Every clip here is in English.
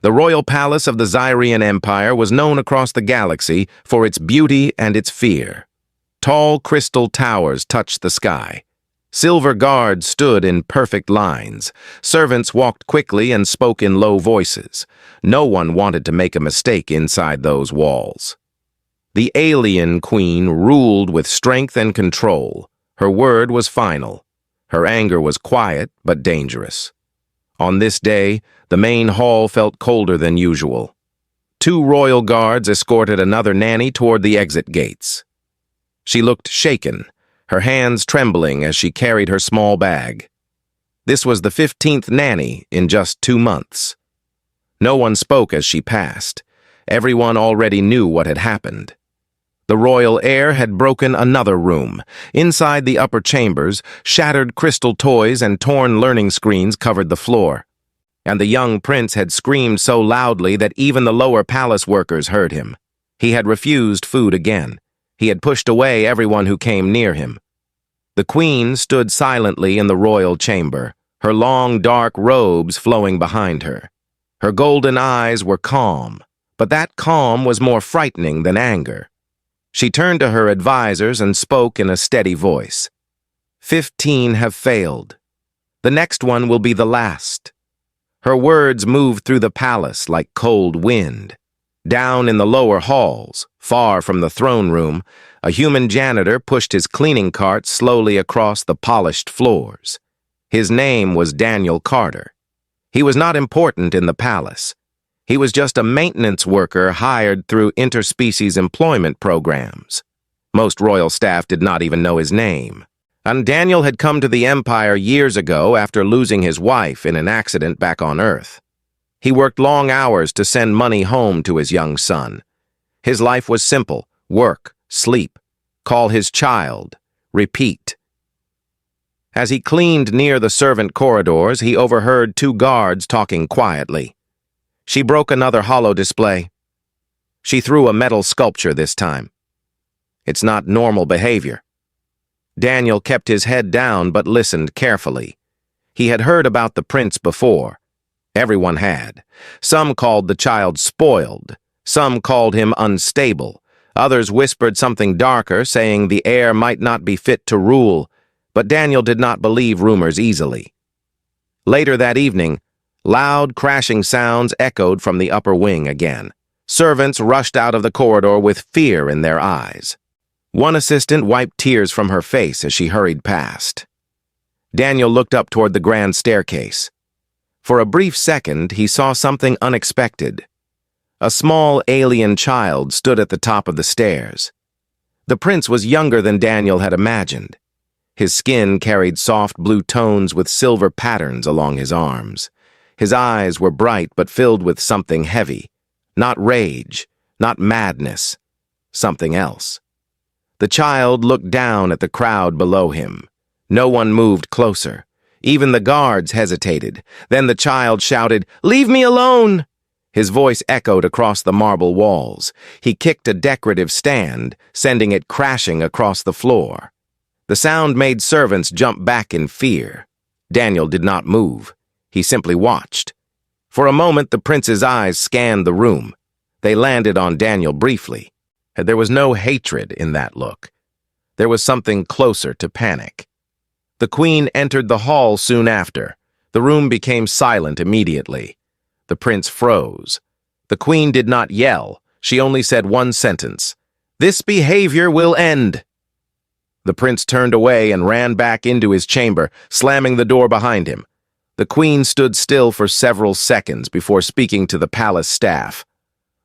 The royal palace of the Zyrian Empire was known across the galaxy for its beauty and its fear. Tall crystal towers touched the sky. Silver guards stood in perfect lines. Servants walked quickly and spoke in low voices. No one wanted to make a mistake inside those walls. The alien queen ruled with strength and control. Her word was final. Her anger was quiet but dangerous. On this day, the main hall felt colder than usual. 2 royal guards escorted another nanny toward the exit gates. She looked shaken, her hands trembling as she carried her small bag. This was the 15th nanny in just 2 months. No one spoke as she passed. Everyone already knew what had happened. The royal heir had broken another room. Inside the upper chambers, shattered crystal toys and torn learning screens covered the floor. And the young prince had screamed so loudly that even the lower palace workers heard him. He had refused food again. He had pushed away everyone who came near him. The queen stood silently in the royal chamber, her long dark robes flowing behind her. Her golden eyes were calm, but that calm was more frightening than anger. She turned to her advisors and spoke in a steady voice. 15 have failed. The next one will be the last. Her words moved through the palace like cold wind. Down in the lower halls, far from the throne room, a human janitor pushed his cleaning cart slowly across the polished floors. His name was Daniel Carter. He was not important in the palace. He was just a maintenance worker hired through interspecies employment programs. Most royal staff did not even know his name. And Daniel had come to the Empire years ago after losing his wife in an accident back on Earth. He worked long hours to send money home to his young son. His life was simple: work, sleep, call his child, repeat. As he cleaned near the servant corridors, he overheard 2 guards talking quietly. She broke another hollow display. She threw a metal sculpture this time. It's not normal behavior. Daniel kept his head down but listened carefully. He had heard about the prince before. Everyone had. Some called the child spoiled. Some called him unstable. Others whispered something darker, saying the heir might not be fit to rule, but Daniel did not believe rumors easily. Later that evening, loud, crashing sounds echoed from the upper wing again. Servants rushed out of the corridor with fear in their eyes. One assistant wiped tears from her face as she hurried past. Daniel looked up toward the grand staircase. For a brief second, he saw something unexpected. A small alien child stood at the top of the stairs. The prince was younger than Daniel had imagined. His skin carried soft blue tones with silver patterns along his arms. His eyes were bright but filled with something heavy. Not rage, not madness, something else. The child looked down at the crowd below him. No one moved closer. Even the guards hesitated. Then the child shouted, "Leave me alone!" His voice echoed across the marble walls. He kicked a decorative stand, sending it crashing across the floor. The sound made servants jump back in fear. Daniel did not move. He simply watched. For a moment, the prince's eyes scanned the room. They landed on Daniel briefly. There was no hatred in that look. There was something closer to panic. The queen entered the hall soon after. The room became silent immediately. The prince froze. The queen did not yell. She only said one sentence. "This behavior will end." The prince turned away and ran back into his chamber, slamming the door behind him. The queen stood still for several seconds before speaking to the palace staff.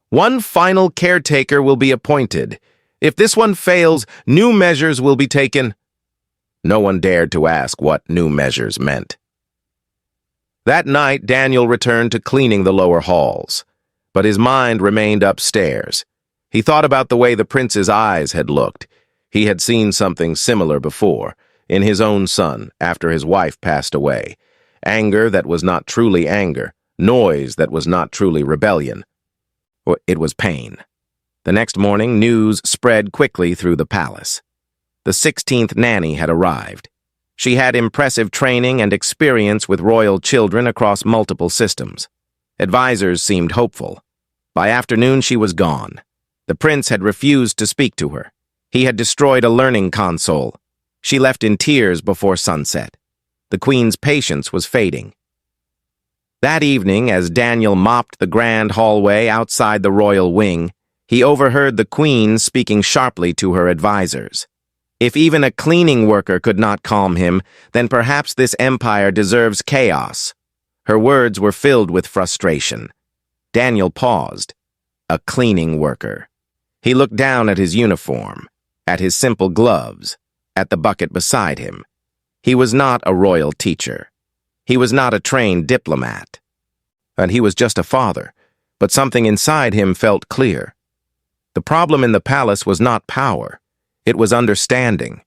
"One final caretaker will be appointed. If this one fails, new measures will be taken." No one dared to ask what new measures meant. That night, Daniel returned to cleaning the lower halls, but his mind remained upstairs. He thought about the way the prince's eyes had looked. He had seen something similar before, in his own son, after his wife passed away. Anger that was not truly anger, noise that was not truly rebellion. It was pain. The next morning, news spread quickly through the palace. The 16th nanny had arrived. She had impressive training and experience with royal children across multiple systems. Advisors seemed hopeful. By afternoon, she was gone. The prince had refused to speak to her. He had destroyed a learning console. She left in tears before sunset. The queen's patience was fading. That evening, as Daniel mopped the grand hallway outside the royal wing, he overheard the queen speaking sharply to her advisors. If even a cleaning worker could not calm him, then perhaps this empire deserves chaos. Her words were filled with frustration. Daniel paused. A cleaning worker. He looked down at his uniform, at his simple gloves, at the bucket beside him. He was not a royal teacher. He was not a trained diplomat. And he was just a father, but something inside him felt clear. The problem in the palace was not power. It was understanding.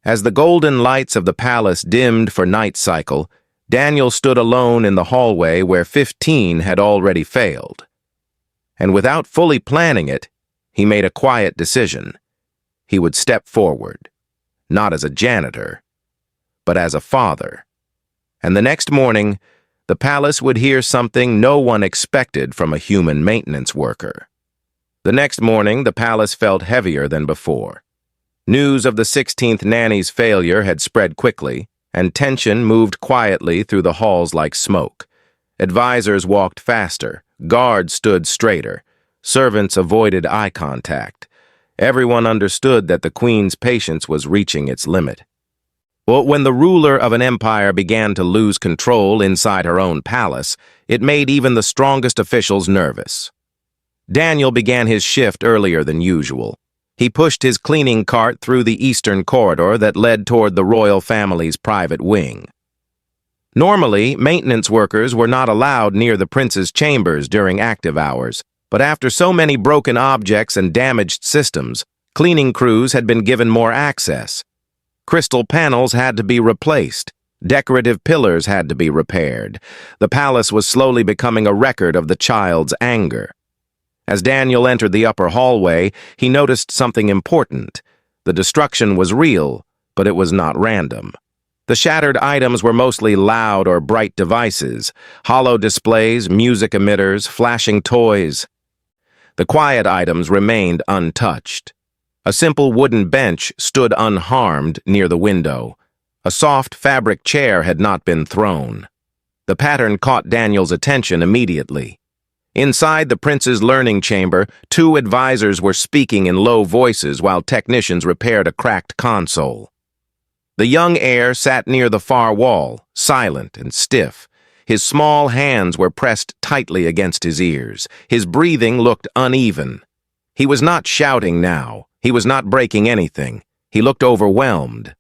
As the golden lights of the palace dimmed for night cycle, Daniel stood alone in the hallway where 15 had already failed. And without fully planning it, he made a quiet decision. He would step forward, not as a janitor, but as a father. And the next morning, the palace would hear something no one expected from a human maintenance worker. The next morning, the palace felt heavier than before. News of the 16th nanny's failure had spread quickly, and tension moved quietly through the halls like smoke. Advisors walked faster, guards stood straighter, servants avoided eye contact. Everyone understood that the queen's patience was reaching its limit. But when the ruler of an empire began to lose control inside her own palace, it made even the strongest officials nervous. Daniel began his shift earlier than usual. He pushed his cleaning cart through the eastern corridor that led toward the royal family's private wing. Normally, maintenance workers were not allowed near the prince's chambers during active hours, but after so many broken objects and damaged systems, cleaning crews had been given more access. Crystal panels had to be replaced. Decorative pillars had to be repaired. The palace was slowly becoming a record of the child's anger. As Daniel entered the upper hallway, he noticed something important. The destruction was real, but it was not random. The shattered items were mostly loud or bright devices, hollow displays, music emitters, flashing toys. The quiet items remained untouched. A simple wooden bench stood unharmed near the window. A soft fabric chair had not been thrown. The pattern caught Daniel's attention immediately. Inside the prince's learning chamber, 2 advisors were speaking in low voices while technicians repaired a cracked console. The young heir sat near the far wall, silent and stiff. His small hands were pressed tightly against his ears. His breathing looked uneven. He was not shouting now. He was not breaking anything. He looked overwhelmed.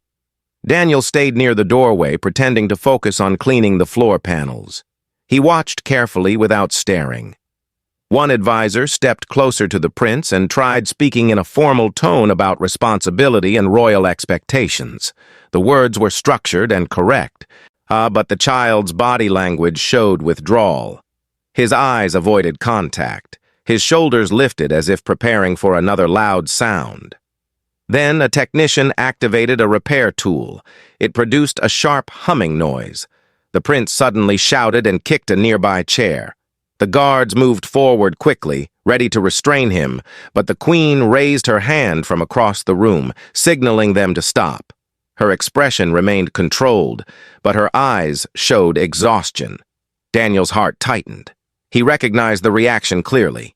Daniel stayed near the doorway, pretending to focus on cleaning the floor panels. He watched carefully without staring. One advisor stepped closer to the prince and tried speaking in a formal tone about responsibility and royal expectations. The words were structured and correct, but the child's body language showed withdrawal. His eyes avoided contact. His shoulders lifted as if preparing for another loud sound. Then a technician activated a repair tool. It produced a sharp humming noise. The prince suddenly shouted and kicked a nearby chair. The guards moved forward quickly, ready to restrain him, but the queen raised her hand from across the room, signaling them to stop. Her expression remained controlled, but her eyes showed exhaustion. Daniel's heart tightened. He recognized the reaction clearly.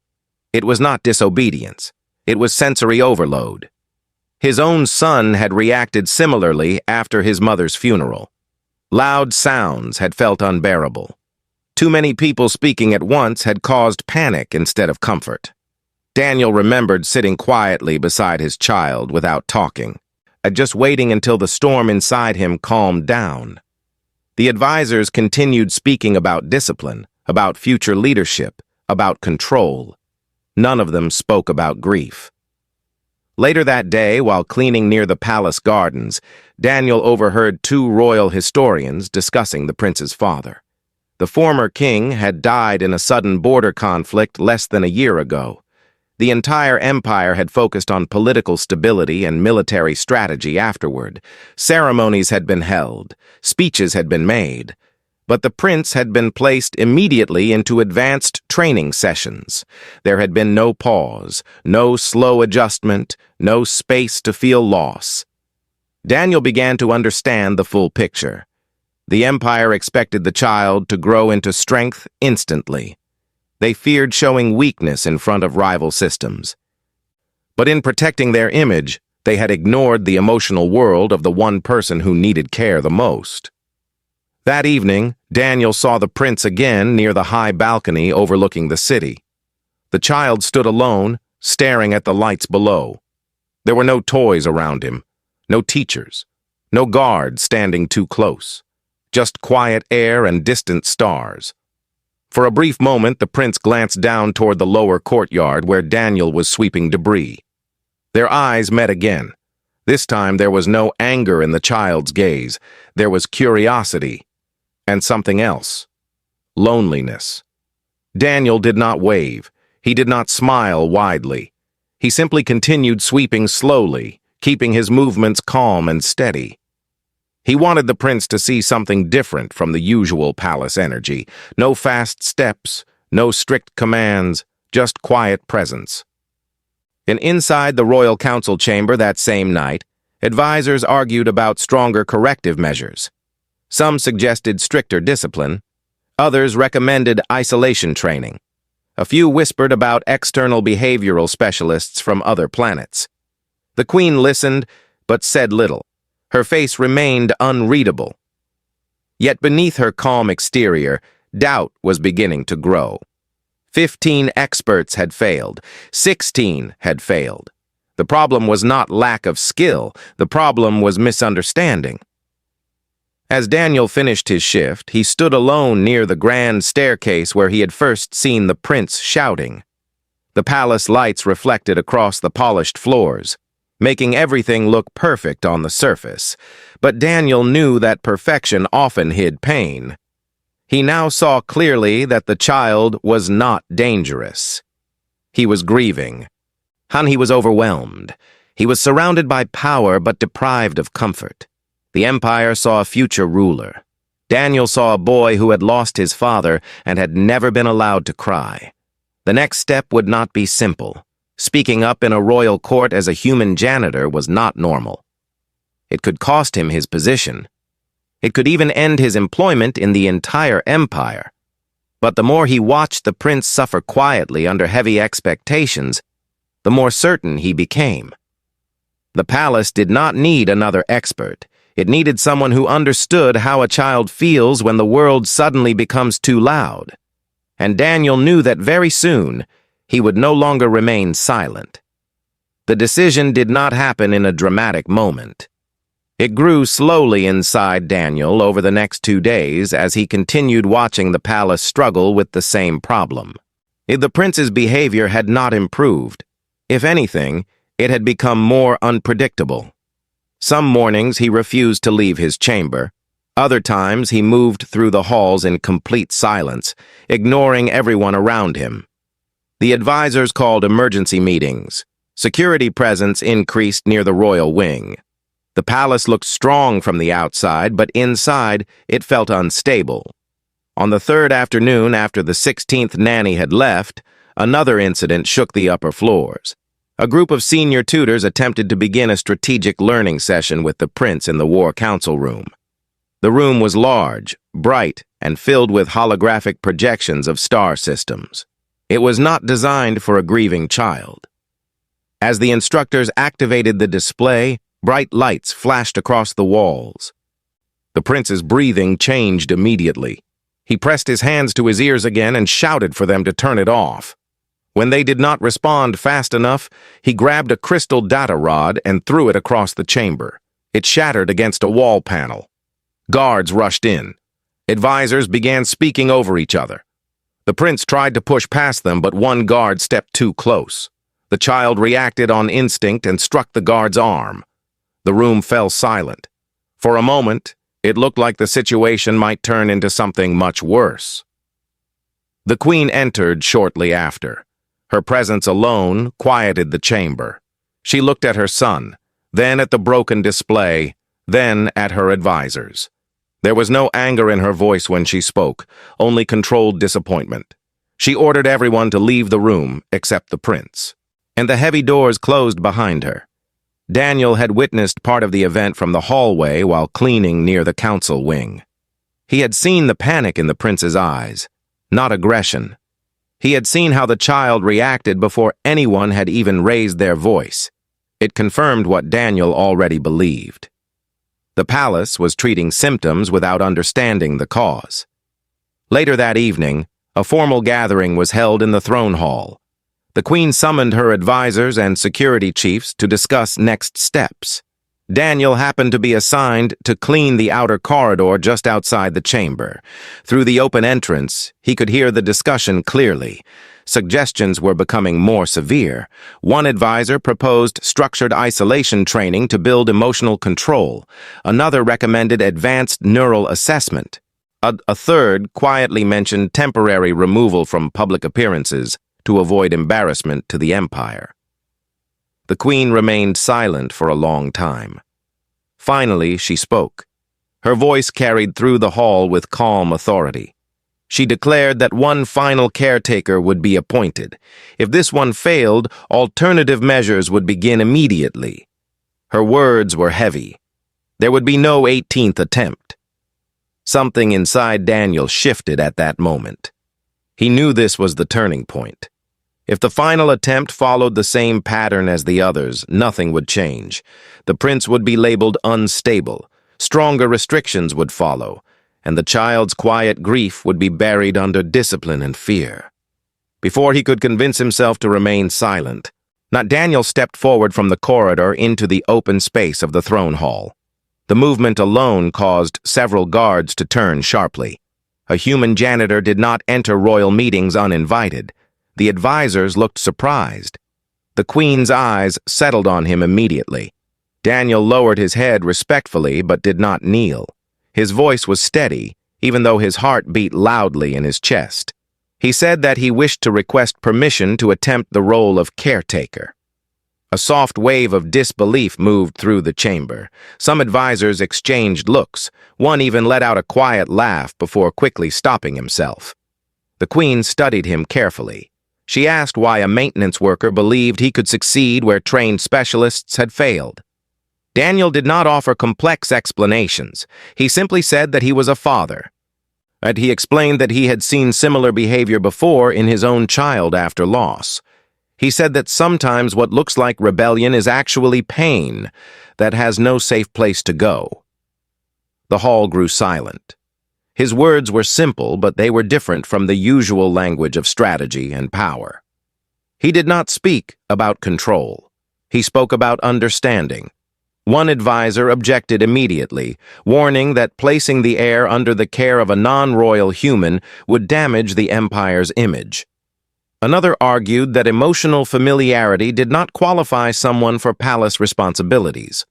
It was not disobedience. It was sensory overload. His own son had reacted similarly after his mother's funeral. Loud sounds had felt unbearable. Too many people speaking at once had caused panic instead of comfort. Daniel remembered sitting quietly beside his child without talking, just waiting until the storm inside him calmed down. The advisors continued speaking about discipline, about future leadership, about control. None of them spoke about grief. Later that day, while cleaning near the palace gardens, Daniel overheard 2 royal historians discussing the prince's father. The former king had died in a sudden border conflict less than a year ago. The entire empire had focused on political stability and military strategy afterward. Ceremonies had been held, speeches had been made, But the prince had been placed immediately into advanced training sessions. There had been no pause, no slow adjustment, no space to feel loss. Daniel began to understand the full picture. The Empire expected the child to grow into strength instantly. They feared showing weakness in front of rival systems. But in protecting their image, they had ignored the emotional world of the one person who needed care the most. That evening, Daniel saw the prince again near the high balcony overlooking the city. The child stood alone, staring at the lights below. There were no toys around him, no teachers, no guards standing too close, just quiet air and distant stars. For a brief moment, the prince glanced down toward the lower courtyard where Daniel was sweeping debris. Their eyes met again. This time there was no anger in the child's gaze. There was curiosity. And something else. Loneliness. Daniel did not wave. He did not smile widely. He simply continued sweeping slowly, keeping his movements calm and steady. He wanted the prince to see something different from the usual palace energy. No fast steps, no strict commands, just quiet presence. And inside the royal council chamber that same night, advisors argued about stronger corrective measures. Some suggested stricter discipline. Others recommended isolation training. A few whispered about external behavioral specialists from other planets. The queen listened, but said little. Her face remained unreadable. Yet beneath her calm exterior, doubt was beginning to grow. 15 experts had failed. 16 had failed. The problem was not lack of skill. The problem was misunderstanding. As Daniel finished his shift, he stood alone near the grand staircase where he had first seen the prince shouting. The palace lights reflected across the polished floors, making everything look perfect on the surface. But Daniel knew that perfection often hid pain. He now saw clearly that the child was not dangerous. He was grieving. He was overwhelmed. He was surrounded by power but deprived of comfort. The Empire saw a future ruler. Daniel saw a boy who had lost his father and had never been allowed to cry. The next step would not be simple. Speaking up in a royal court as a human janitor was not normal. It could cost him his position. It could even end his employment in the entire empire. But the more he watched the prince suffer quietly under heavy expectations, the more certain he became. The palace did not need another expert. It needed someone who understood how a child feels when the world suddenly becomes too loud. And Daniel knew that very soon, he would no longer remain silent. The decision did not happen in a dramatic moment. It grew slowly inside Daniel over the next 2 days as he continued watching the palace struggle with the same problem. The prince's behavior had not improved. If anything, it had become more unpredictable. Some mornings he refused to leave his chamber. Other times he moved through the halls in complete silence, ignoring everyone around him. The advisors called emergency meetings. Security presence increased near the royal wing. The palace looked strong from the outside, but inside it felt unstable. On the 3rd afternoon after the 16th nanny had left, another incident shook the upper floors. A group of senior tutors attempted to begin a strategic learning session with the prince in the war council room. The room was large, bright, and filled with holographic projections of star systems. It was not designed for a grieving child. As the instructors activated the display, bright lights flashed across the walls. The prince's breathing changed immediately. He pressed his hands to his ears again and shouted for them to turn it off. When they did not respond fast enough, he grabbed a crystal data rod and threw it across the chamber. It shattered against a wall panel. Guards rushed in. Advisors began speaking over each other. The prince tried to push past them, but one guard stepped too close. The child reacted on instinct and struck the guard's arm. The room fell silent. For a moment, it looked like the situation might turn into something much worse. The queen entered shortly after. Her presence alone quieted the chamber. She looked at her son, then at the broken display, then at her advisors. There was no anger in her voice when she spoke, only controlled disappointment. She ordered everyone to leave the room except the prince, and the heavy doors closed behind her. Daniel had witnessed part of the event from the hallway while cleaning near the council wing. He had seen the panic in the prince's eyes, not aggression. He had seen how the child reacted before anyone had even raised their voice. It confirmed what Daniel already believed. The palace was treating symptoms without understanding the cause. Later that evening, a formal gathering was held in the throne hall. The queen summoned her advisors and security chiefs to discuss next steps. Daniel happened to be assigned to clean the outer corridor just outside the chamber. Through the open entrance, he could hear the discussion clearly. Suggestions were becoming more severe. One advisor proposed structured isolation training to build emotional control. Another recommended advanced neural assessment. A third quietly mentioned temporary removal from public appearances to avoid embarrassment to the empire. The queen remained silent for a long time. Finally, she spoke. Her voice carried through the hall with calm authority. She declared that one final caretaker would be appointed. If this one failed, alternative measures would begin immediately. Her words were heavy. There would be no 18th attempt. Something inside Daniel shifted at that moment. He knew this was the turning point. If the final attempt followed the same pattern as the others, nothing would change. The prince would be labeled unstable. Stronger restrictions would follow, and the child's quiet grief would be buried under discipline and fear. Before he could convince himself to remain silent, Daniel stepped forward from the corridor into the open space of the throne hall. The movement alone caused several guards to turn sharply. A human janitor did not enter royal meetings uninvited. The advisors looked surprised. The queen's eyes settled on him immediately. Daniel lowered his head respectfully but did not kneel. His voice was steady, even though his heart beat loudly in his chest. He said that he wished to request permission to attempt the role of caretaker. A soft wave of disbelief moved through the chamber. Some advisors exchanged looks. One even let out a quiet laugh before quickly stopping himself. The queen studied him carefully. She asked why a maintenance worker believed he could succeed where trained specialists had failed. Daniel did not offer complex explanations. He simply said that he was a father. And he explained that he had seen similar behavior before in his own child after loss. He said that sometimes what looks like rebellion is actually pain that has no safe place to go. The hall grew silent. His words were simple, but they were different from the usual language of strategy and power. He did not speak about control. He spoke about understanding. One advisor objected immediately, warning that placing the heir under the care of a non-royal human would damage the empire's image. Another argued that emotional familiarity did not qualify someone for palace responsibilities.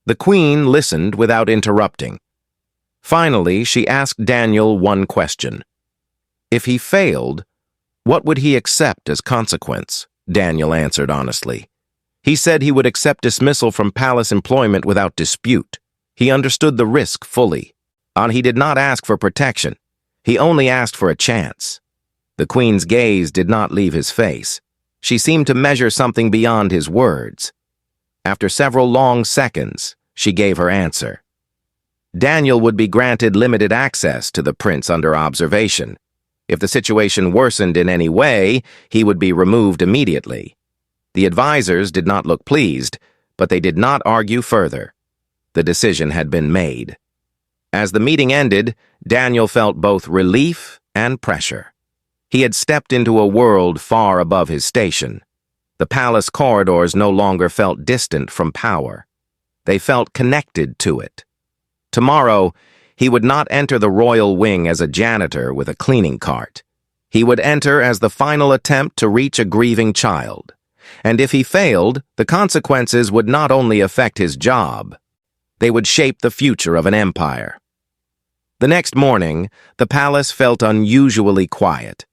The queen listened without interrupting. Finally, she asked Daniel one question. If he failed, what would he accept as consequence? Daniel answered honestly. He said he would accept dismissal from palace employment without dispute. He understood the risk fully. He did not ask for protection. He only asked for a chance. The queen's gaze did not leave his face. She seemed to measure something beyond his words. After several long seconds, she gave her answer. Daniel would be granted limited access to the prince under observation. If the situation worsened in any way, he would be removed immediately. The advisors did not look pleased, but they did not argue further. The decision had been made. As the meeting ended, Daniel felt both relief and pressure. He had stepped into a world far above his station. The palace corridors no longer felt distant from power. They felt connected to it. Tomorrow, he would not enter the royal wing as a janitor with a cleaning cart. He would enter as the final attempt to reach a grieving child. And if he failed, the consequences would not only affect his job, they would shape the future of an empire. The next morning, the palace felt unusually quiet.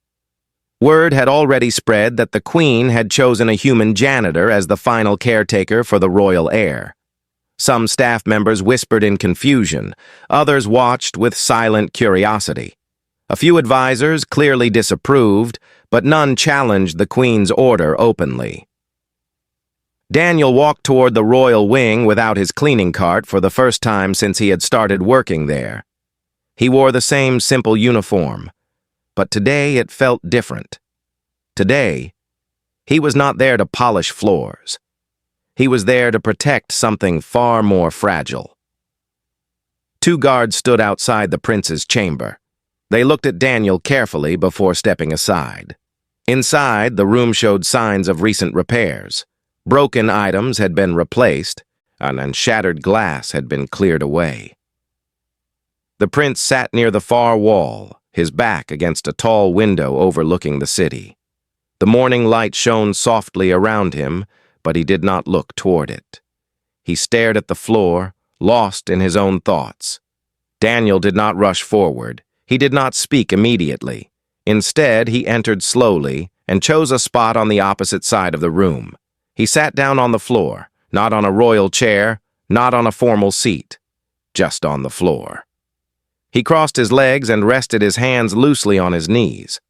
Word had already spread that the queen had chosen a human janitor as the final caretaker for the royal heir. Some staff members whispered in confusion. Others watched with silent curiosity. A few advisors clearly disapproved, but none challenged the Queen's order openly. Daniel walked toward the royal wing without his cleaning cart for the first time since he had started working there. He wore the same simple uniform, but today it felt different. Today, he was not there to polish floors. He was there to protect something far more fragile. Two guards stood outside the prince's chamber. They looked at Daniel carefully before stepping aside. Inside, the room showed signs of recent repairs. Broken items had been replaced, and shattered glass had been cleared away. The prince sat near the far wall, his back against a tall window overlooking the city. The morning light shone softly around him, but he did not look toward it. He stared at the floor, lost in his own thoughts. Daniel did not rush forward. He did not speak immediately. Instead, he entered slowly and chose a spot on the opposite side of the room. He sat down on the floor, not on a royal chair, not on a formal seat, just on the floor. He crossed his legs and rested his hands loosely on his knees.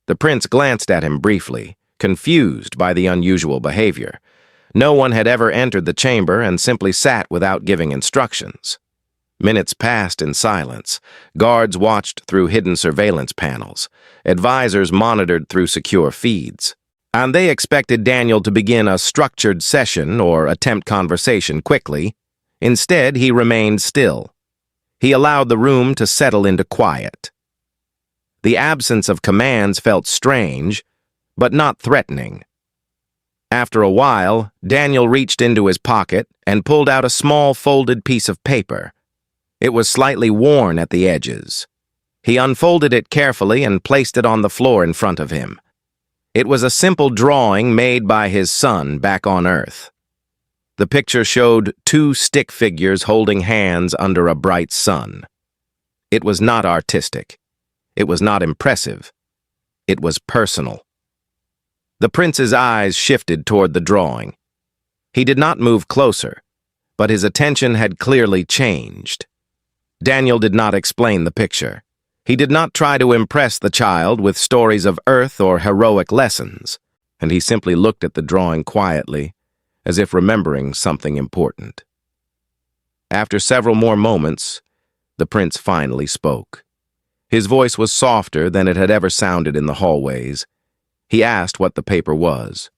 The prince glanced at him briefly, confused by the unusual behavior. No one had ever entered the chamber and simply sat without giving instructions. Minutes passed in silence. Guards watched through hidden surveillance panels. Advisors monitored through secure feeds. And they expected Daniel to begin a structured session or attempt conversation quickly. Instead, he remained still. He allowed the room to settle into quiet. The absence of commands felt strange, but not threatening. After a while, Daniel reached into his pocket and pulled out a small folded piece of paper. It was slightly worn at the edges. He unfolded it carefully and placed it on the floor in front of him. It was a simple drawing made by his son back on Earth. The picture showed two stick figures holding hands under a bright sun. It was not artistic. It was not impressive. It was personal. The prince's eyes shifted toward the drawing. He did not move closer, but his attention had clearly changed. Daniel did not explain the picture. He did not try to impress the child with stories of Earth or heroic lessons, and he simply looked at the drawing quietly, as if remembering something important. After several more moments, the prince finally spoke. His voice was softer than it had ever sounded in the hallways. He asked what the paper was.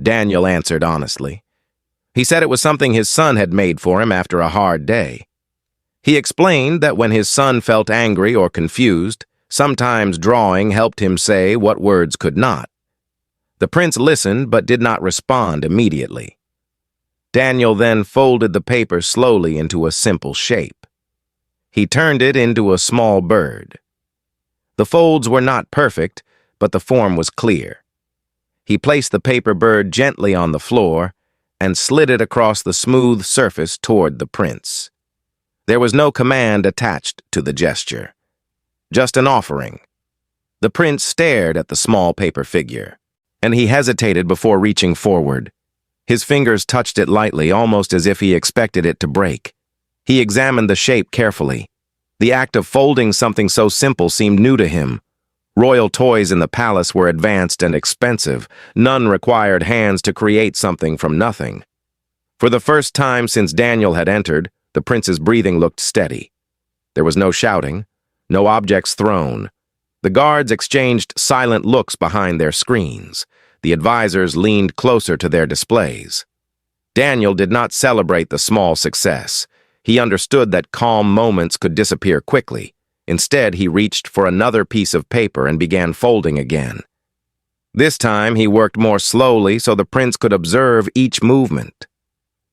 Daniel answered honestly. He said it was something his son had made for him after a hard day. He explained that when his son felt angry or confused, sometimes drawing helped him say what words could not. The prince listened but did not respond immediately. Daniel then folded the paper slowly into a simple shape. He turned it into a small bird. The folds were not perfect, but the form was clear. He placed the paper bird gently on the floor and slid it across the smooth surface toward the prince. There was no command attached to the gesture, just an offering. The prince stared at the small paper figure, and he hesitated before reaching forward. His fingers touched it lightly, almost as if he expected it to break. He examined the shape carefully. The act of folding something so simple seemed new to him. Royal toys in the palace were advanced and expensive. None required hands to create something from nothing. For the first time since Daniel had entered, the prince's breathing looked steady. There was no shouting, no objects thrown. The guards exchanged silent looks behind their screens. The advisors leaned closer to their displays. Daniel did not celebrate the small success. He understood that calm moments could disappear quickly. Instead, he reached for another piece of paper and began folding again. This time, he worked more slowly so the prince could observe each movement.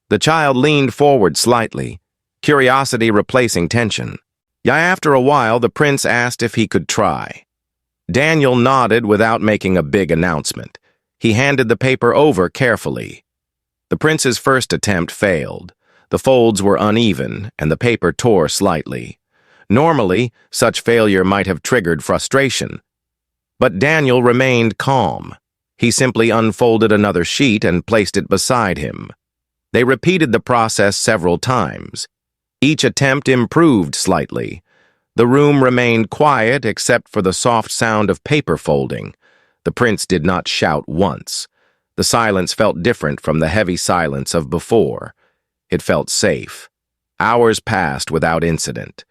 The child leaned forward slightly, curiosity replacing tension. After a while, the prince asked if he could try. Daniel nodded without making a big announcement. He handed the paper over carefully. The prince's first attempt failed. The folds were uneven, and the paper tore slightly. Normally, such failure might have triggered frustration. But Daniel remained calm. He simply unfolded another sheet and placed it beside him. They repeated the process several times. Each attempt improved slightly. The room remained quiet except for the soft sound of paper folding. The prince did not shout once. The silence felt different from the heavy silence of before. It felt safe. Hours passed without incident.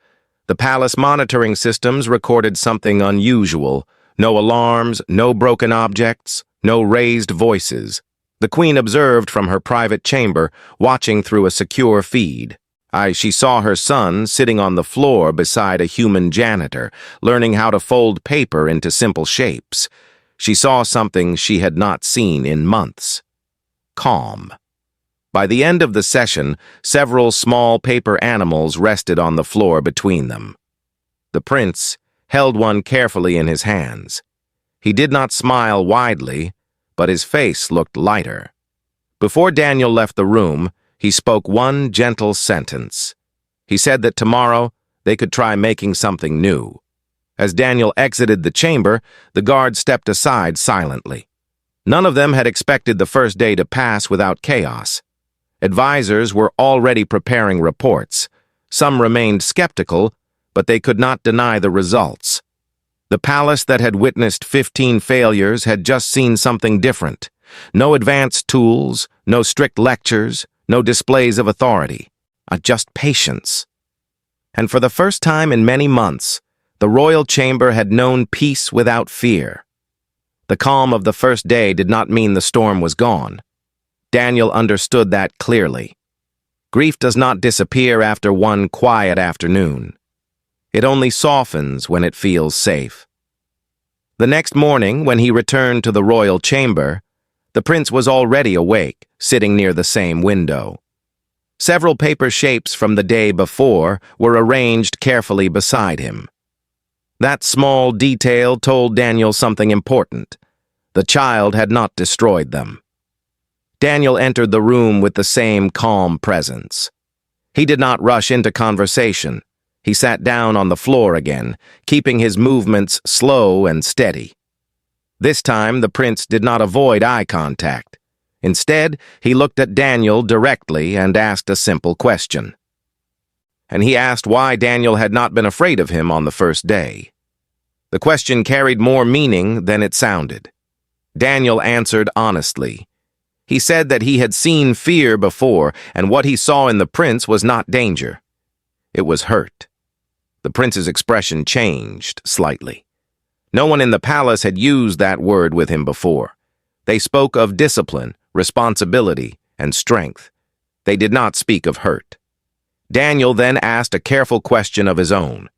The palace monitoring systems recorded something unusual. No alarms, no broken objects, no raised voices. The queen observed from her private chamber, watching through a secure feed. She saw her son sitting on the floor beside a human janitor, learning how to fold paper into simple shapes. She saw something she had not seen in months. Calm. By the end of the session, several small paper animals rested on the floor between them. The prince held one carefully in his hands. He did not smile widely, but his face looked lighter. Before Daniel left the room, he spoke one gentle sentence. He said that tomorrow they could try making something new. As Daniel exited the chamber, the guards stepped aside silently. None of them had expected the first day to pass without chaos. Advisors were already preparing reports. Some remained skeptical, but they could not deny the results. The palace that had witnessed 15 failures had just seen something different. No advanced tools, no strict lectures, no displays of authority, just patience. And for the first time in many months, the royal chamber had known peace without fear. The calm of the first day did not mean the storm was gone. Daniel understood that clearly. Grief does not disappear after one quiet afternoon. It only softens when it feels safe. The next morning, when he returned to the royal chamber, the prince was already awake, sitting near the same window. Several paper shapes from the day before were arranged carefully beside him. That small detail told Daniel something important. The child had not destroyed them. Daniel entered the room with the same calm presence. He did not rush into conversation. He sat down on the floor again, keeping his movements slow and steady. This time, the prince did not avoid eye contact. Instead, he looked at Daniel directly and asked a simple question. And he asked why Daniel had not been afraid of him on the first day. The question carried more meaning than it sounded. Daniel answered honestly. He said that he had seen fear before, and what he saw in the prince was not danger. It was hurt. The prince's expression changed slightly. No one in the palace had used that word with him before. They spoke of discipline, responsibility, and strength. They did not speak of hurt. Daniel then asked a careful question of his own.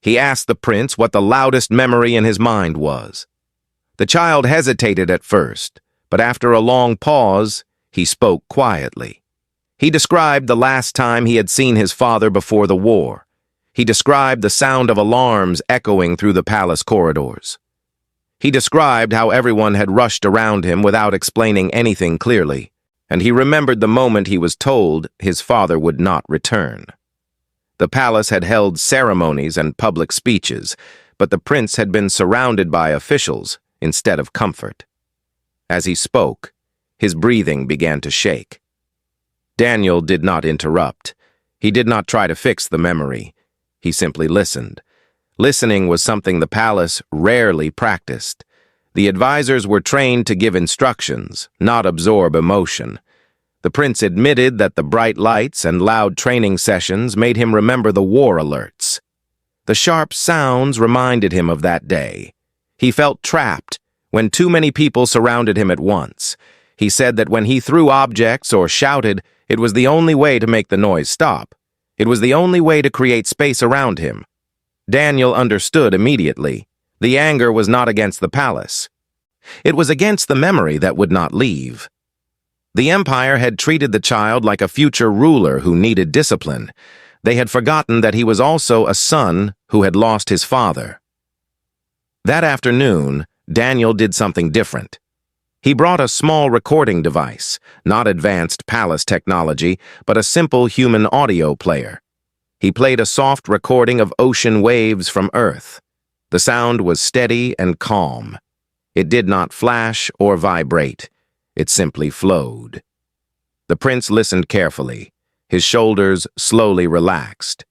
He asked the prince what the loudest memory in his mind was. The child hesitated at first, but after a long pause, he spoke quietly. He described the last time he had seen his father before the war. He described the sound of alarms echoing through the palace corridors. He described how everyone had rushed around him without explaining anything clearly, and he remembered the moment he was told his father would not return. The palace had held ceremonies and public speeches, but the prince had been surrounded by officials instead of comfort. As he spoke, his breathing began to shake. Daniel did not interrupt. He did not try to fix the memory. He simply listened. Listening was something the palace rarely practiced. The advisors were trained to give instructions, not absorb emotion. The prince admitted that the bright lights and loud training sessions made him remember the war alerts. The sharp sounds reminded him of that day. He felt trapped when too many people surrounded him at once. He said that when he threw objects or shouted, it was the only way to make the noise stop. It was the only way to create space around him. Daniel understood immediately. The anger was not against the palace. It was against the memory that would not leave. The empire had treated the child like a future ruler who needed discipline. They had forgotten that he was also a son who had lost his father. That afternoon, Daniel did something different. He brought a small recording device, not advanced palace technology, but a simple human audio player. He played a soft recording of ocean waves from Earth. The sound was steady and calm. It did not flash or vibrate. It simply flowed. The prince listened carefully. His shoulders slowly relaxed.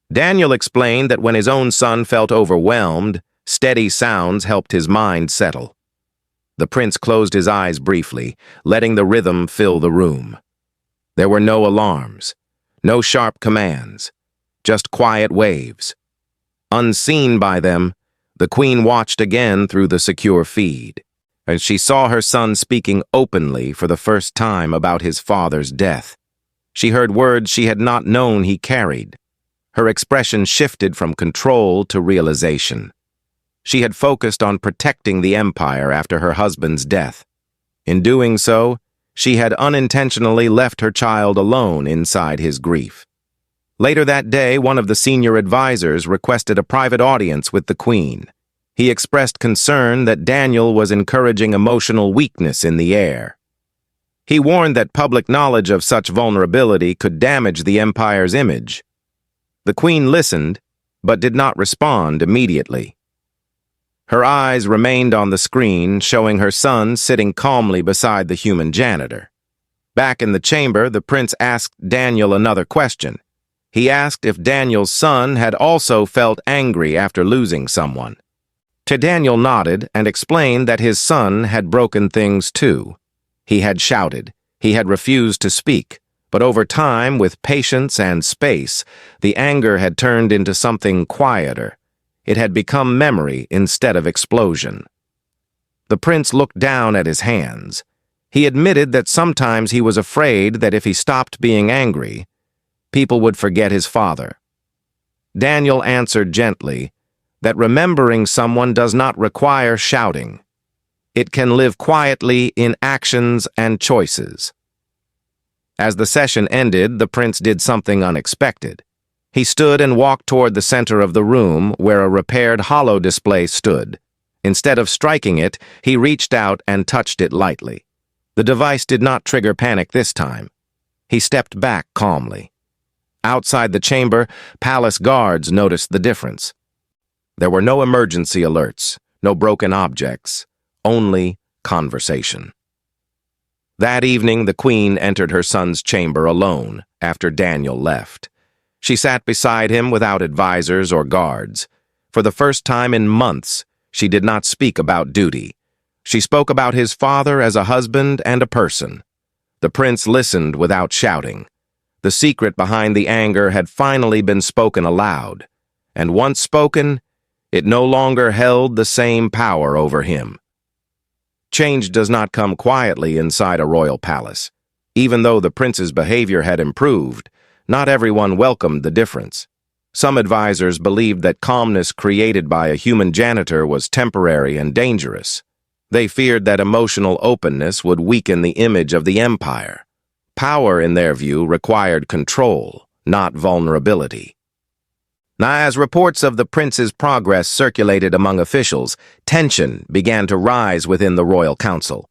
Daniel explained that when his own son felt overwhelmed, steady sounds helped his mind settle. The prince closed his eyes briefly, letting the rhythm fill the room. There were no alarms, no sharp commands, just quiet waves. Unseen by them, the queen watched again through the secure feed, and she saw her son speaking openly for the first time about his father's death. She heard words she had not known he carried. Her expression shifted from control to realization. She had focused on protecting the empire after her husband's death. In doing so, she had unintentionally left her child alone inside his grief. Later that day, one of the senior advisors requested a private audience with the queen. He expressed concern that Daniel was encouraging emotional weakness in the air. He warned that public knowledge of such vulnerability could damage the empire's image. The queen listened, but did not respond immediately. Her eyes remained on the screen, showing her son sitting calmly beside the human janitor. Back in the chamber, the prince asked Daniel another question. He asked if Daniel's son had also felt angry after losing someone. Daniel nodded and explained that his son had broken things too. He had shouted. He had refused to speak. But over time, with patience and space, the anger had turned into something quieter. It had become memory instead of explosion. The prince looked down at his hands. He admitted that sometimes he was afraid that if he stopped being angry, people would forget his father. Daniel answered gently that remembering someone does not require shouting. It can live quietly in actions and choices. As the session ended, the prince did something unexpected. He stood and walked toward the center of the room where a repaired holo display stood. Instead of striking it, he reached out and touched it lightly. The device did not trigger panic this time. He stepped back calmly. Outside the chamber, palace guards noticed the difference. There were no emergency alerts, no broken objects, only conversation. That evening, the queen entered her son's chamber alone after Daniel left. She sat beside him without advisors or guards. For the first time in months, she did not speak about duty. She spoke about his father as a husband and a person. The prince listened without shouting. The secret behind the anger had finally been spoken aloud, and once spoken, it no longer held the same power over him. Change does not come quietly inside a royal palace. Even though the prince's behavior had improved, not everyone welcomed the difference. Some advisors believed that calmness created by a human janitor was temporary and dangerous. They feared that emotional openness would weaken the image of the empire. Power, in their view, required control, not vulnerability. Now, as reports of the prince's progress circulated among officials, tension began to rise within the royal council.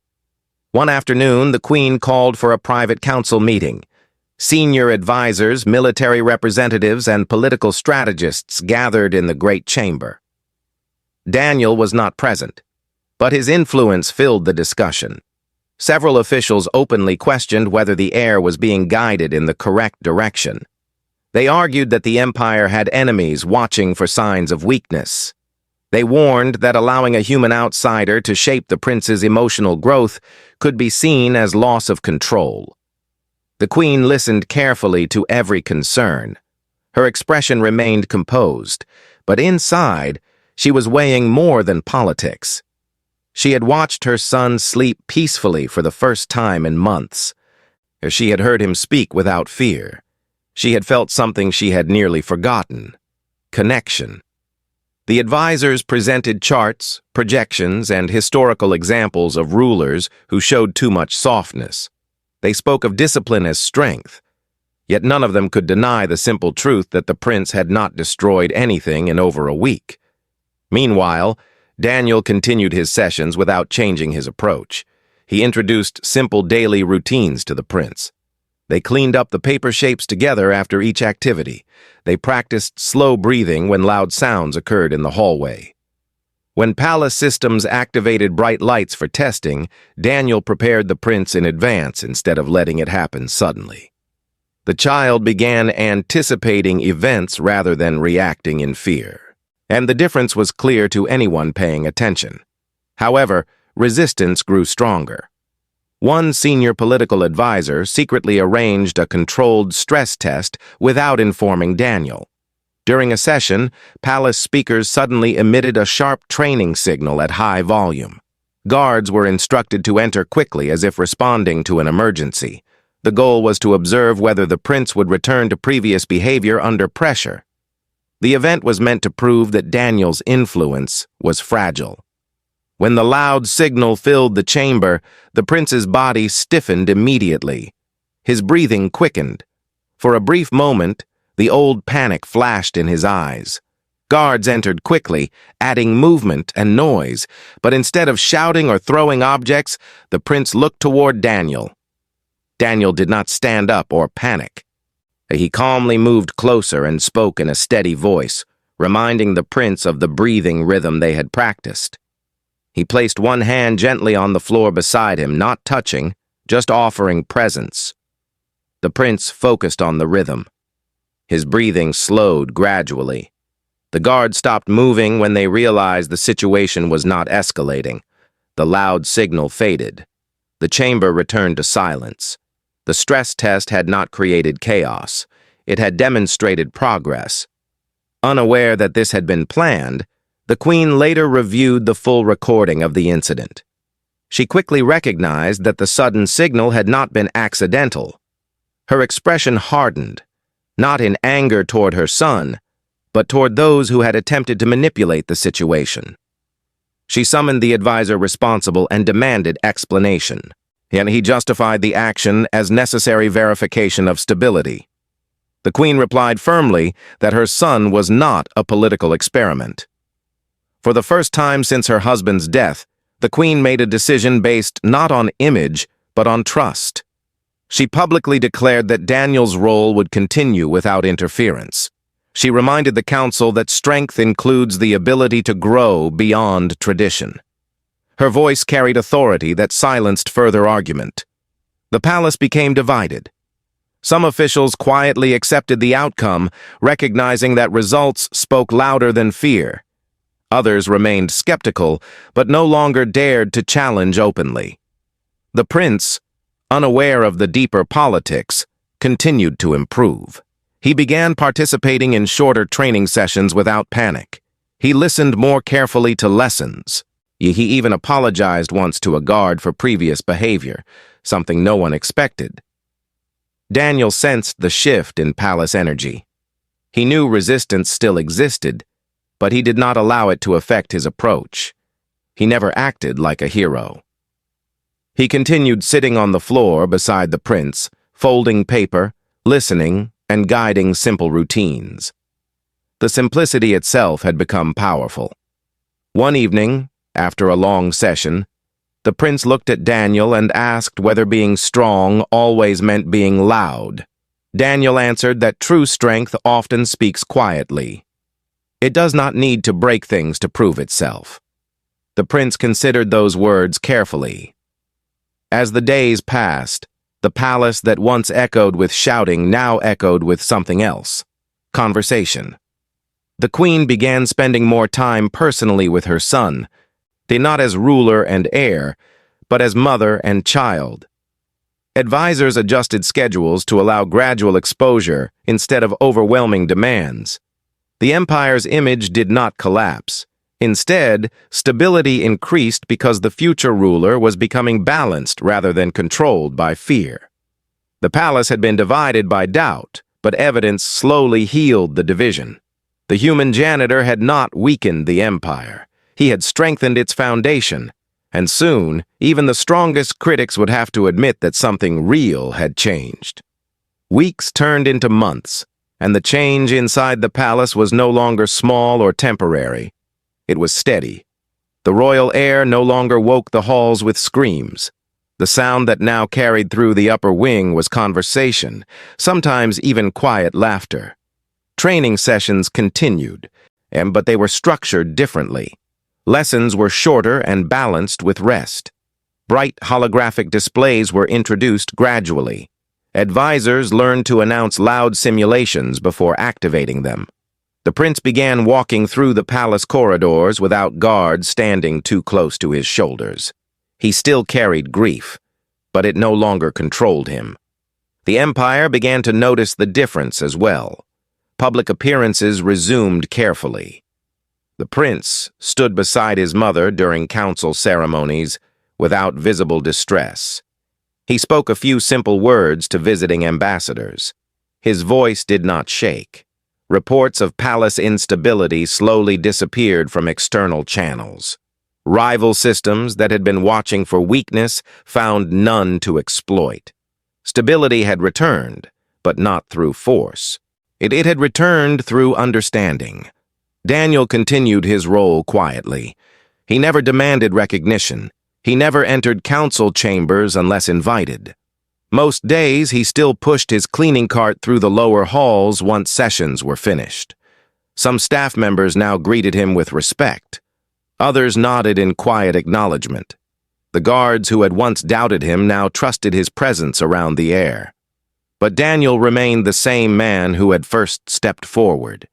One afternoon, the queen called for a private council meeting. Senior advisors, military representatives, and political strategists gathered in the great chamber. Daniel was not present, but his influence filled the discussion. Several officials openly questioned whether the heir was being guided in the correct direction. They argued that the empire had enemies watching for signs of weakness. They warned that allowing a human outsider to shape the prince's emotional growth could be seen as loss of control. The queen listened carefully to every concern. Her expression remained composed, but inside, she was weighing more than politics. She had watched her son sleep peacefully for the first time in months. She had heard him speak without fear. She had felt something she had nearly forgotten: connection. The advisors presented charts, projections, and historical examples of rulers who showed too much softness. They spoke of discipline as strength, yet none of them could deny the simple truth that the prince had not destroyed anything in over a week. Meanwhile, Daniel continued his sessions without changing his approach. He introduced simple daily routines to the prince. They cleaned up the paper shapes together after each activity. They practiced slow breathing when loud sounds occurred in the hallway. When palace systems activated bright lights for testing, Daniel prepared the prince in advance instead of letting it happen suddenly. The child began anticipating events rather than reacting in fear, and the difference was clear to anyone paying attention. However, resistance grew stronger. One senior political advisor secretly arranged a controlled stress test without informing Daniel. During a session, palace speakers suddenly emitted a sharp training signal at high volume. Guards were instructed to enter quickly as if responding to an emergency. The goal was to observe whether the prince would return to previous behavior under pressure. The event was meant to prove that Daniel's influence was fragile. When the loud signal filled the chamber, the prince's body stiffened immediately. His breathing quickened. For a brief moment, the old panic flashed in his eyes. Guards entered quickly, adding movement and noise, but instead of shouting or throwing objects, the prince looked toward Daniel. Daniel did not stand up or panic. He calmly moved closer and spoke in a steady voice, reminding the prince of the breathing rhythm they had practiced. He placed one hand gently on the floor beside him, not touching, just offering presence. The prince focused on the rhythm. His breathing slowed gradually. The guards stopped moving when they realized the situation was not escalating. The loud signal faded. The chamber returned to silence. The stress test had not created chaos. It had demonstrated progress. Unaware that this had been planned, the Queen later reviewed the full recording of the incident. She quickly recognized that the sudden signal had not been accidental. Her expression hardened, not in anger toward her son, but toward those who had attempted to manipulate the situation. She summoned the advisor responsible and demanded explanation, and he justified the action as necessary verification of stability. The Queen replied firmly that her son was not a political experiment. For the first time since her husband's death, the Queen made a decision based not on image, but on trust. She publicly declared that Daniel's role would continue without interference. She reminded the council that strength includes the ability to grow beyond tradition. Her voice carried authority that silenced further argument. The palace became divided. Some officials quietly accepted the outcome, recognizing that results spoke louder than fear. Others remained skeptical, but no longer dared to challenge openly. The prince, unaware of the deeper politics, continued to improve. He began participating in shorter training sessions without panic. He listened more carefully to lessons. He even apologized once to a guard for previous behavior, something no one expected. Daniel sensed the shift in palace energy. He knew resistance still existed, but he did not allow it to affect his approach. He never acted like a hero. He continued sitting on the floor beside the prince, folding paper, listening, and guiding simple routines. The simplicity itself had become powerful. One evening, after a long session, the prince looked at Daniel and asked whether being strong always meant being loud. Daniel answered that true strength often speaks quietly. It does not need to break things to prove itself. The prince considered those words carefully. As the days passed, the palace that once echoed with shouting now echoed with something else: conversation. The Queen began spending more time personally with her son, not as ruler and heir, but as mother and child. Advisors adjusted schedules to allow gradual exposure instead of overwhelming demands. The empire's image did not collapse. Instead, stability increased because the future ruler was becoming balanced rather than controlled by fear. The palace had been divided by doubt, but evidence slowly healed the division. The human janitor had not weakened the empire. He had strengthened its foundation, and soon, even the strongest critics would have to admit that something real had changed. Weeks turned into months, and the change inside the palace was no longer small or temporary. It was steady. The royal air no longer woke the halls with screams. The sound that now carried through the upper wing was conversation, sometimes even quiet laughter. Training sessions continued, but they were structured differently. Lessons were shorter and balanced with rest. Bright holographic displays were introduced gradually. Advisors learned to announce loud simulations before activating them. The prince began walking through the palace corridors without guards standing too close to his shoulders. He still carried grief, but it no longer controlled him. The Empire began to notice the difference as well. Public appearances resumed carefully. The prince stood beside his mother during council ceremonies without visible distress. He spoke a few simple words to visiting ambassadors. His voice did not shake. Reports of palace instability slowly disappeared from external channels. Rival systems that had been watching for weakness found none to exploit. Stability had returned, but not through force. It had returned through understanding. Daniel continued his role quietly. He never demanded recognition. He never entered council chambers unless invited. Most days, he still pushed his cleaning cart through the lower halls once sessions were finished. Some staff members now greeted him with respect. Others nodded in quiet acknowledgement. The guards who had once doubted him now trusted his presence around the air. But Daniel remained the same man who had first stepped forward.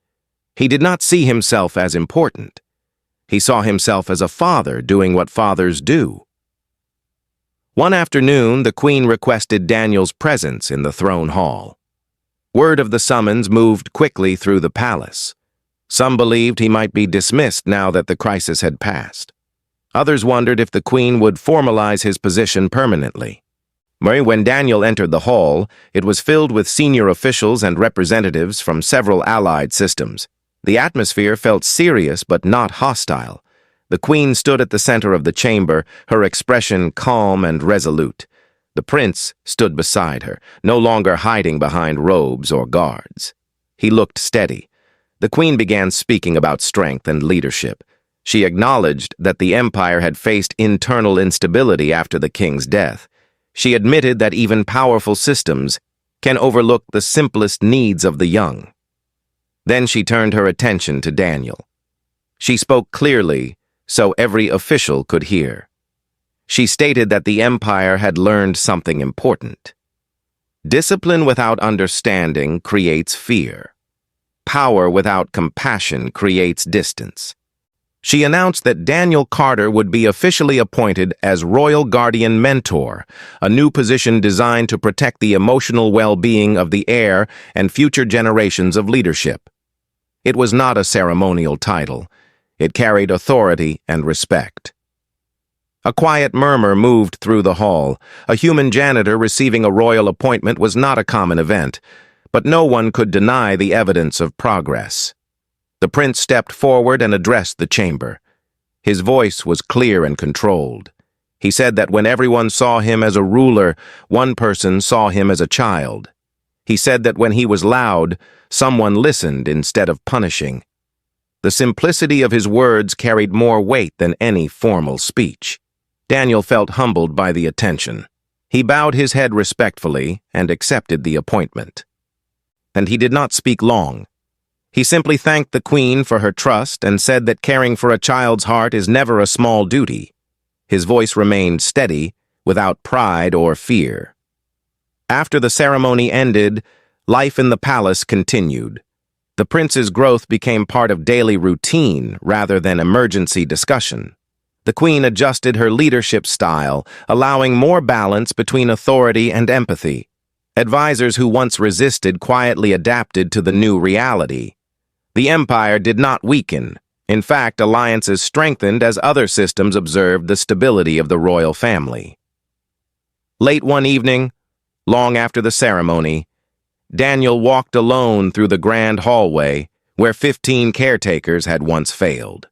He did not see himself as important. He saw himself as a father doing what fathers do. One afternoon, the Queen requested Daniel's presence in the throne hall. Word of the summons moved quickly through the palace. Some believed he might be dismissed now that the crisis had passed. Others wondered if the Queen would formalize his position permanently. When Daniel entered the hall, it was filled with senior officials and representatives from several allied systems. The atmosphere felt serious but not hostile. The Queen stood at the center of the chamber, her expression calm and resolute. The prince stood beside her, no longer hiding behind robes or guards. He looked steady. The Queen began speaking about strength and leadership. She acknowledged that the Empire had faced internal instability after the king's death. She admitted that even powerful systems can overlook the simplest needs of the young. Then she turned her attention to Daniel. She spoke clearly, so every official could hear. She stated that the Empire had learned something important. Discipline without understanding creates fear. Power without compassion creates distance. She announced that Daniel Carter would be officially appointed as Royal Guardian Mentor, a new position designed to protect the emotional well-being of the heir and future generations of leadership. It was not a ceremonial title. It carried authority and respect. A quiet murmur moved through the hall. A human janitor receiving a royal appointment was not a common event, but no one could deny the evidence of progress. The prince stepped forward and addressed the chamber. His voice was clear and controlled. He said that when everyone saw him as a ruler, one person saw him as a child. He said that when he was loud, someone listened instead of punishing. The simplicity of his words carried more weight than any formal speech. Daniel felt humbled by the attention. He bowed his head respectfully and accepted the appointment. And he did not speak long. He simply thanked the Queen for her trust and said that caring for a child's heart is never a small duty. His voice remained steady, without pride or fear. After the ceremony ended, life in the palace continued. The prince's growth became part of daily routine rather than emergency discussion. The Queen adjusted her leadership style, allowing more balance between authority and empathy. Advisors who once resisted quietly adapted to the new reality. The Empire did not weaken. In fact, alliances strengthened as other systems observed the stability of the royal family. Late one evening, long after the ceremony, Daniel walked alone through the grand hallway where 15 caretakers had once failed.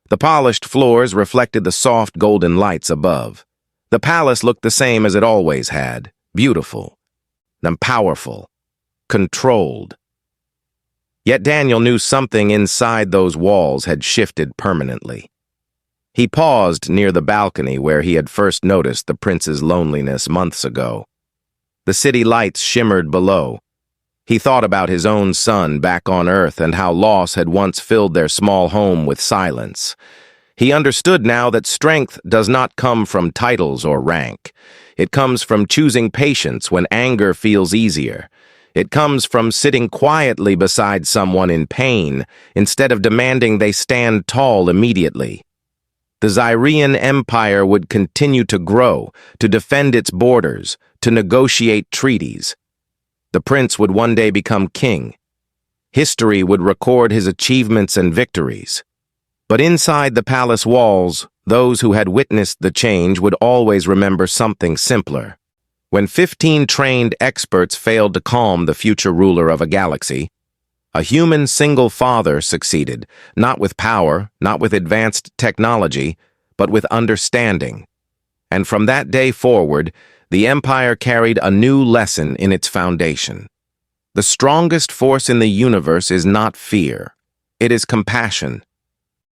The polished floors reflected the soft golden lights above. The palace looked the same as it always had, beautiful, and powerful, controlled. Yet Daniel knew something inside those walls had shifted permanently. He paused near the balcony where he had first noticed the prince's loneliness months ago. The city lights shimmered below. He thought about his own son back on Earth and how loss had once filled their small home with silence. He understood now that strength does not come from titles or rank. It comes from choosing patience when anger feels easier. It comes from sitting quietly beside someone in pain instead of demanding they stand tall immediately. The Zyrian Empire would continue to grow, to defend its borders, to negotiate treaties. The prince would one day become king. History would record his achievements and victories. But inside the palace walls, those who had witnessed the change would always remember something simpler. When 15 trained experts failed to calm the future ruler of a galaxy, a human single father succeeded, not with power, not with advanced technology, but with understanding. And from that day forward, the Empire carried a new lesson in its foundation. The strongest force in the universe is not fear. It is compassion.